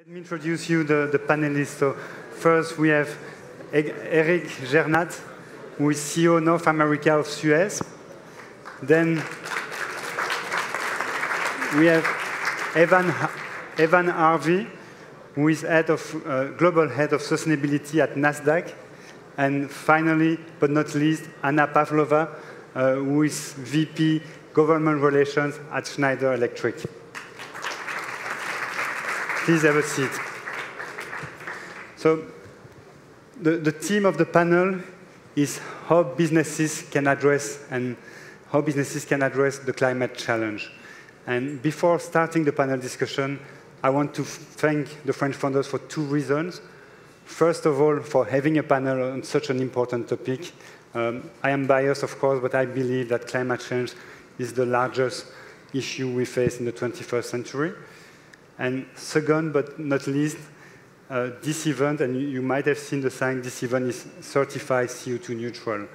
Let me introduce you the panelists. So first we have Eric Garneth, who is CEO North America of Suez. Then we have Evan Harvey, who is global head of sustainability at Nasdaq. And finally, but not least, Anna Pavlova, who is VP Government Relations at Schneider Electric. Please have a seat. So the theme of the panel is how businesses can address the climate challenge. And before starting the panel discussion, I want to thank the French founders for two reasons. First of all, for having a panel on such an important topic. I am biased, of course, but I believe that climate change is the largest issue we face in the 21st century. And second, but not least, this event, and you might have seen the sign, this event is certified CO2 neutral.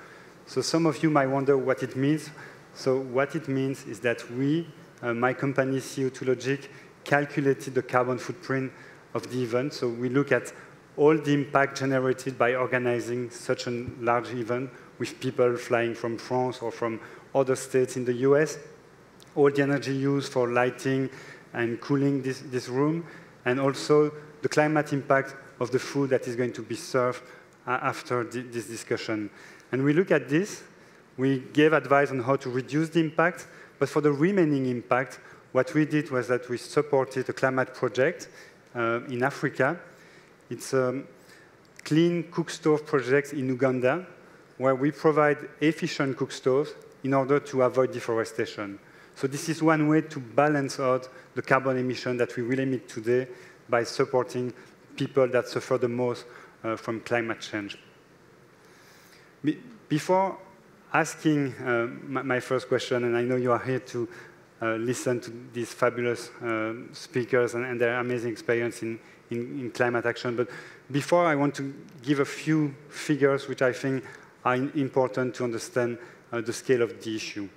So some of you might wonder what it means. So what it means is that we, my company CO2 Logic, calculated the carbon footprint of the event. So we look at all the impact generated by organizing such a large event with people flying from France or from other states in the US, all the energy used for lighting and cooling this room, and also the climate impact of the food that is going to be served after this discussion. And we look at this, we gave advice on how to reduce the impact, but for the remaining impact, what we did was that we supported a climate project in Africa. It's a clean cook stove project in Uganda, where we provide efficient cook stoves in order to avoid deforestation. So this is one way to balance out the carbon emission that we will emit today by supporting people that suffer the most from climate change. Before asking my first question, and I know you are here to listen to these fabulous speakers and their amazing experience in climate action, but before I want to give a few figures which I think are important to understand the scale of the issue.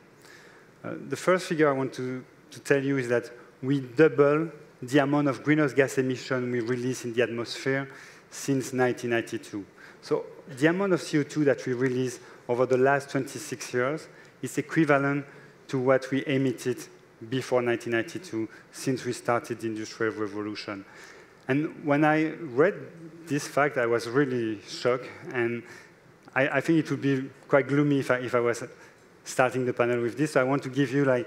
The first figure I want to tell you is that we double the amount of greenhouse gas emission we release in the atmosphere since 1992. So the amount of CO2 that we release over the last 26 years is equivalent to what we emitted before 1992, since we started the Industrial Revolution. And when I read this fact, I was really shocked, and I think it would be quite gloomy if I was starting the panel with this. So I want to give you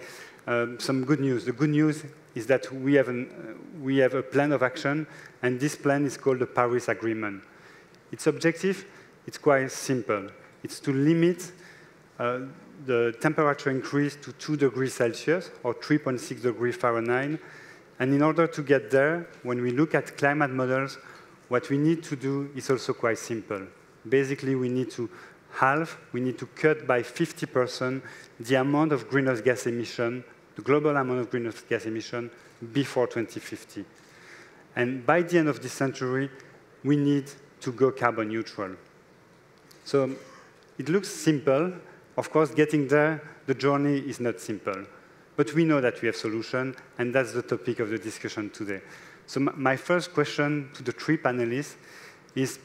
some good news. The good news is that we have a plan of action, and this plan is called the Paris Agreement. Its objective, it's quite simple. It's to limit the temperature increase to 2 degrees Celsius, or 3.6 degrees Fahrenheit. And in order to get there, when we look at climate models, what we need to do is also quite simple. Basically, we need to cut by 50% the amount of greenhouse gas emission, the global amount of greenhouse gas emission, before 2050. And by the end of this century, we need to go carbon neutral. So it looks simple. Of course, getting there, the journey is not simple. But we know that we have solutions, and that's the topic of the discussion today. So my first question to the three panelists is,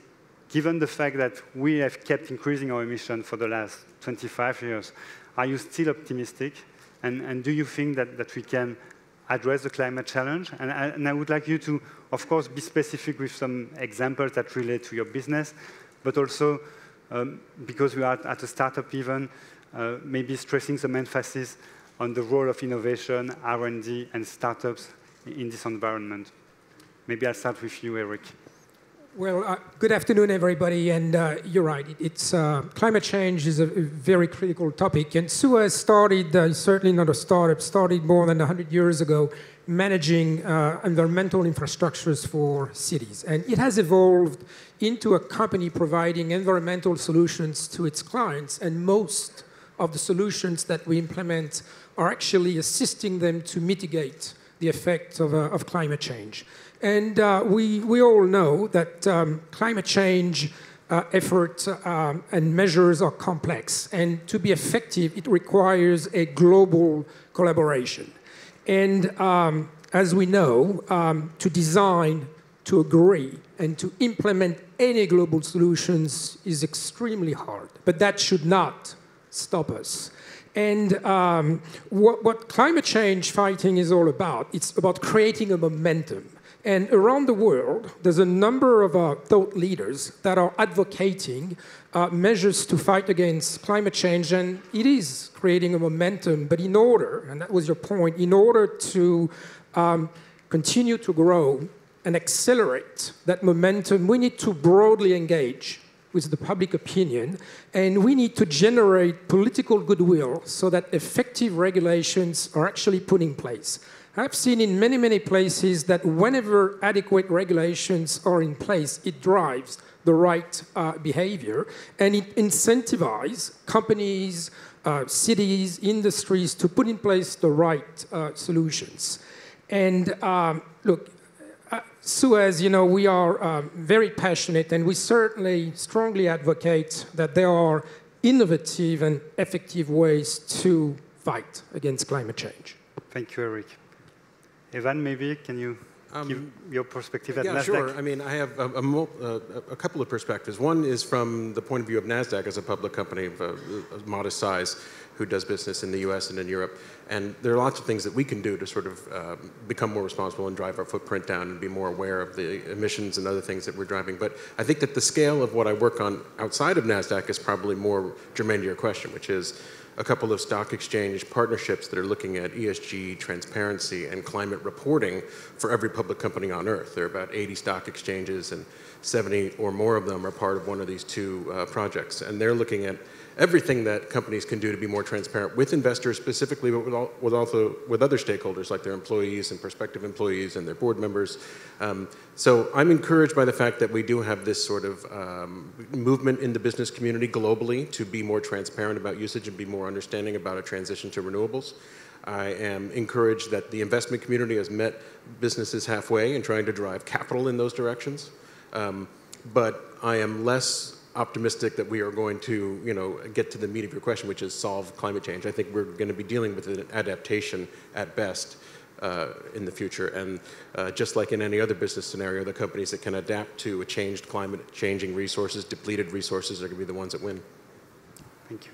given the fact that we have kept increasing our emission for the last 25 years, are you still optimistic? And do you think that we can address the climate challenge? And I would like you to, of course, be specific with some examples that relate to your business, but also, because we are at a startup event, maybe stressing some emphasis on the role of innovation, R&D, and startups in this environment. Maybe I'll start with you, Eric. Well, good afternoon, everybody. And you're right. Climate change is a very critical topic. And Suez started, certainly not a startup, started more than 100 years ago, managing environmental infrastructures for cities. And it has evolved into a company providing environmental solutions to its clients. And most of the solutions that we implement are actually assisting them to mitigate the effects of climate change. And we all know that climate change efforts and measures are complex. And to be effective, it requires a global collaboration. And as we know, to design to agree and to implement any global solutions is extremely hard, but that should not stop us. And what climate change fighting is all about, it's about creating a momentum. And around the world, there's a number of thought leaders that are advocating measures to fight against climate change, and it is creating a momentum. But in order, and that was your point, in order to continue to grow and accelerate that momentum, we need to broadly engage with the public opinion, and we need to generate political goodwill so that effective regulations are actually put in place. I've seen in many, many places that whenever adequate regulations are in place, it drives the right behavior, and it incentivizes companies, cities, industries to put in place the right solutions. And look, Suez, you know, we are very passionate, and we certainly strongly advocate that there are innovative and effective ways to fight against climate change. Thank you, Eric. Evan, maybe can you give your perspective at Nasdaq? Yeah, sure. I mean, I have a couple of perspectives. One is from the point of view of Nasdaq as a public company of a modest size who does business in the US and in Europe. And there are lots of things that we can do to sort of become more responsible and drive our footprint down and be more aware of the emissions and other things that we're driving. But I think that the scale of what I work on outside of Nasdaq is probably more germane to your question, which is a couple of stock exchange partnerships that are looking at ESG, transparency, and climate reporting for every public company on Earth. There are about 80 stock exchanges, and 70 or more of them are part of one of these two projects. And they're looking at everything that companies can do to be more transparent with investors specifically, but also with other stakeholders like their employees and prospective employees and their board members. So I'm encouraged by the fact that we do have this sort of movement in the business community globally to be more transparent about usage and be more understanding about a transition to renewables. I am encouraged that the investment community has met businesses halfway in trying to drive capital in those directions. But I am less optimistic that we are going to, you know, get to the meat of your question, which is solve climate change. I think we're going to be dealing with an adaptation at best in the future. And just like in any other business scenario, the companies that can adapt to a changed climate, changing resources, depleted resources are going to be the ones that win. Thank you.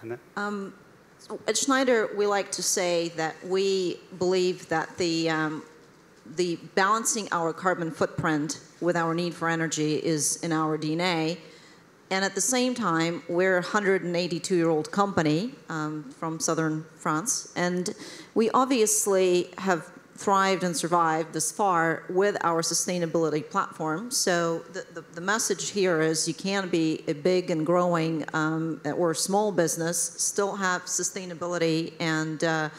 Anna? So at Schneider, we like to say that we believe that the balancing our carbon footprint with our need for energy is in our DNA. And at the same time, we're a 182-year-old company from southern France. And we obviously have thrived and survived this far with our sustainability platform. So the message here is you can't be a big and growing or small business, still have sustainability and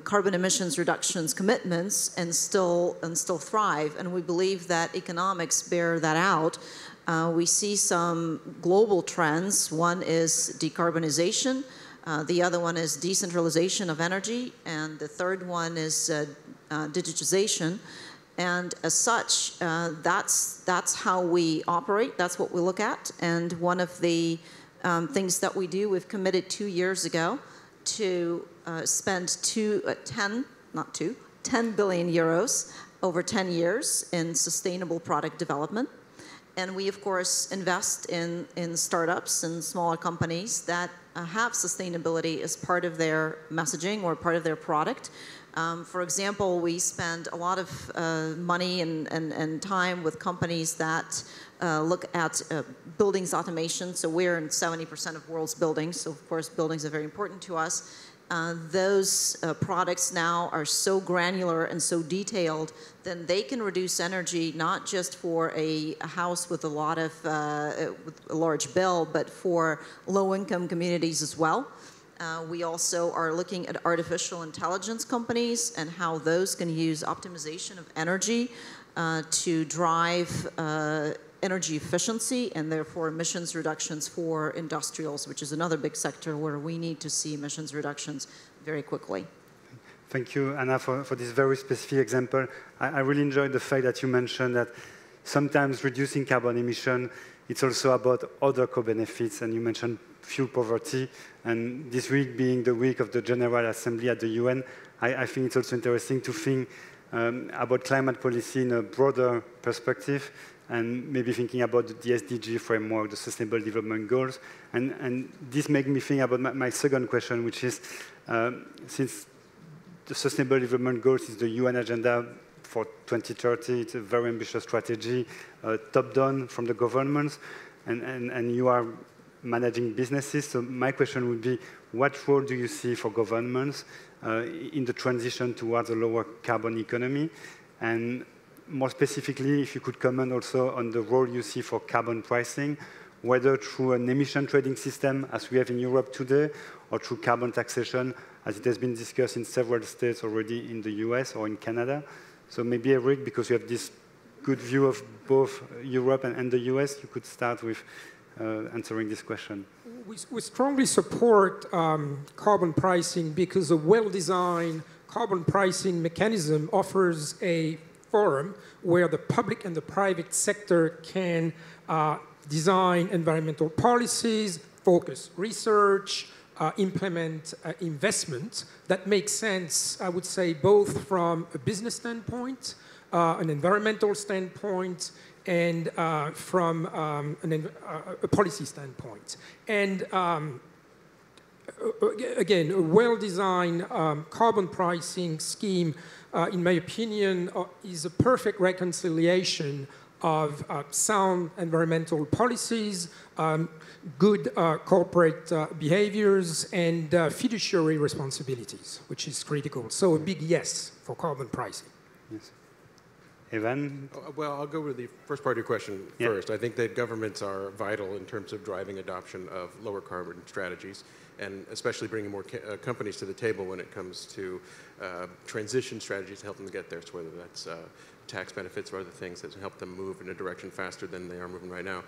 carbon emissions reductions commitments and still thrive. And we believe that economics bear that out. We see some global trends. One is decarbonization. The other one is decentralization of energy. And the third one is digitization. And as such, that's how we operate. That's what we look at. And one of the things that we do, we've committed 2 years ago to spend 10 billion euros over 10 years in sustainable product development. And we, of course, invest in startups and smaller companies that have sustainability as part of their messaging or part of their product. For example, we spend a lot of money and time with companies that look at buildings automation. So we're in 70% of world's buildings. So, of course, buildings are very important to us. Those products now are so granular and so detailed, then they can reduce energy not just for a house with a lot of with a large bill, but for low-income communities as well. We also are looking at artificial intelligence companies and how those can use optimization of energy to drive energy efficiency and therefore emissions reductions for industrials, which is another big sector where we need to see emissions reductions very quickly. Thank you, Anna, for this very specific example. I really enjoyed the fact that you mentioned that sometimes reducing carbon emission, it's also about other co-benefits, and you mentioned fuel poverty, and this week being the week of the General Assembly at the UN, I think it's also interesting to think about climate policy in a broader perspective, and maybe thinking about the SDG framework, the Sustainable Development Goals. And this makes me think about my second question, which is, since the Sustainable Development Goals is the UN agenda for 2030, it's a very ambitious strategy, top-down from the governments, and you are managing businesses. So my question would be, what role do you see for governments in the transition towards a lower carbon economy? And more specifically, if you could comment also on the role you see for carbon pricing, whether through an emission trading system, as we have in Europe today, or through carbon taxation, as it has been discussed in several states already in the US or in Canada. So maybe, Eric, because you have this good view of both Europe and the US, you could start with answering this question. We strongly support carbon pricing because a well-designed carbon pricing mechanism offers a forum where the public and the private sector can design environmental policies, focus research, implement investment that makes sense, I would say, both from a business standpoint, an environmental standpoint, and from a policy standpoint. And again, a well-designed carbon pricing scheme, in my opinion, is a perfect reconciliation of sound environmental policies, good corporate behaviors, and fiduciary responsibilities, which is critical. So a big yes for carbon pricing. Yes. Evan? Well, I'll go with the first part of your question first. I think that governments are vital in terms of driving adoption of lower carbon strategies, and especially bringing more companies to the table when it comes to transition strategies to help them get there, so whether that's tax benefits or other things that help them move in a direction faster than they are moving right now.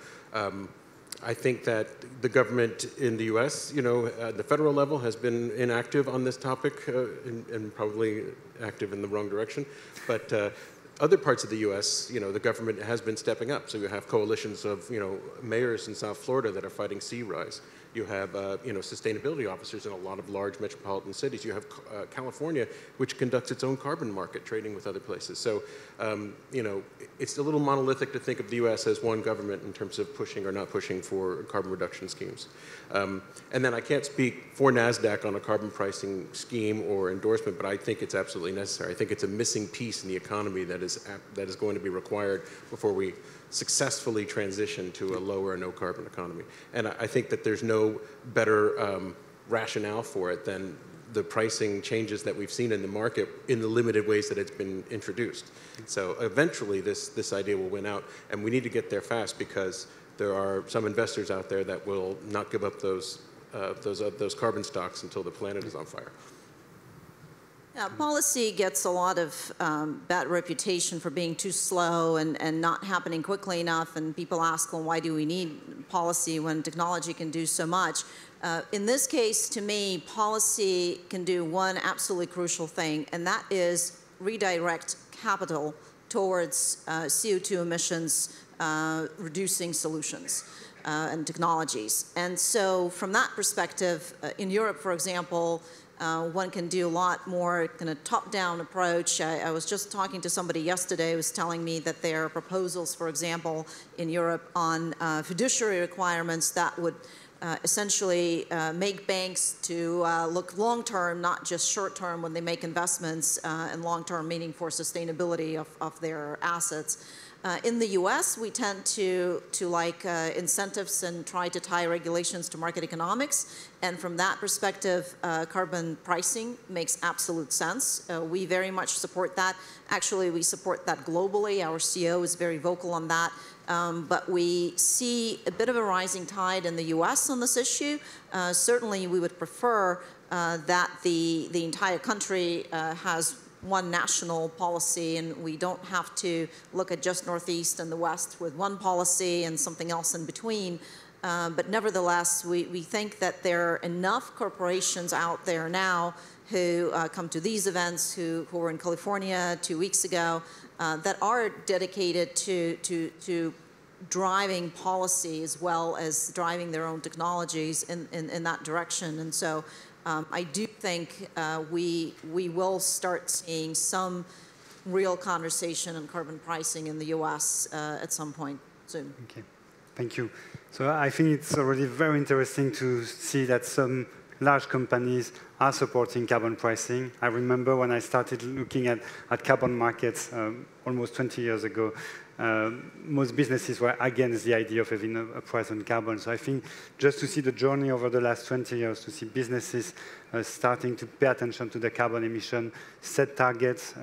I think that the government in the U.S., at the federal level, has been inactive on this topic and probably active in the wrong direction. But other parts of the U.S., the government has been stepping up. So you have coalitions of, mayors in South Florida that are fighting sea rise. You have, sustainability officers in a lot of large metropolitan cities. You have California, which conducts its own carbon market, trading with other places. So, it's a little monolithic to think of the U.S. as one government in terms of pushing or not pushing for carbon reduction schemes. And then I can't speak for Nasdaq on a carbon pricing scheme or endorsement, but I think it's absolutely necessary. I think it's a missing piece in the economy that is going to be required before we successfully transition to a lower no carbon economy. And I think that there's no better rationale for it than the pricing changes that we've seen in the market in the limited ways that it's been introduced. So eventually this idea will win out, and we need to get there fast because there are some investors out there that will not give up those carbon stocks until the planet is on fire. Policy gets a lot of bad reputation for being too slow and not happening quickly enough, and people ask, well, why do we need policy when technology can do so much? In this case, to me, policy can do one absolutely crucial thing, and that is redirect capital towards CO2 emissions reducing solutions and technologies. And so from that perspective, in Europe, for example, one can do a lot more kind of top-down approach. I was just talking to somebody yesterday who was telling me that there are proposals, for example, in Europe on fiduciary requirements that would essentially make banks to look long-term, not just short-term when they make investments, and long-term meaning for sustainability of their assets. In the US, we tend to like incentives and try to tie regulations to market economics. And from that perspective, carbon pricing makes absolute sense. We very much support that. Actually, we support that globally. Our CEO is very vocal on that. But we see a bit of a rising tide in the US on this issue. Certainly, we would prefer that the entire country has one national policy, and we don't have to look at just Northeast and the West with one policy and something else in between. But nevertheless, we think that there are enough corporations out there now who come to these events, who were in California 2 weeks ago, that are dedicated to driving policy as well as driving their own technologies in that direction. And so I do think we will start seeing some real conversation on carbon pricing in the US at some point soon. Okay, thank you. So I think it's already very interesting to see that some large companies are supporting carbon pricing. I remember when I started looking at carbon markets almost 20 years ago, most businesses were against the idea of having a price on carbon. So I think just to see the journey over the last 20 years, to see businesses starting to pay attention to the carbon emission, set targets,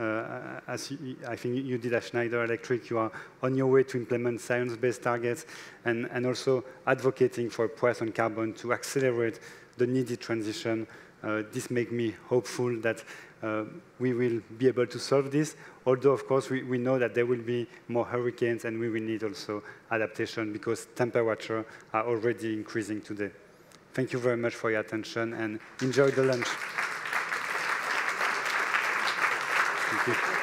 as I think you did at Schneider Electric, you are on your way to implement science-based targets, and also advocating for a price on carbon to accelerate the needed transition. This makes me hopeful that we will be able to solve this, although of course we know that there will be more hurricanes and we will need also adaptation because temperatures are already increasing today. Thank you very much for your attention and enjoy the lunch. Thank you.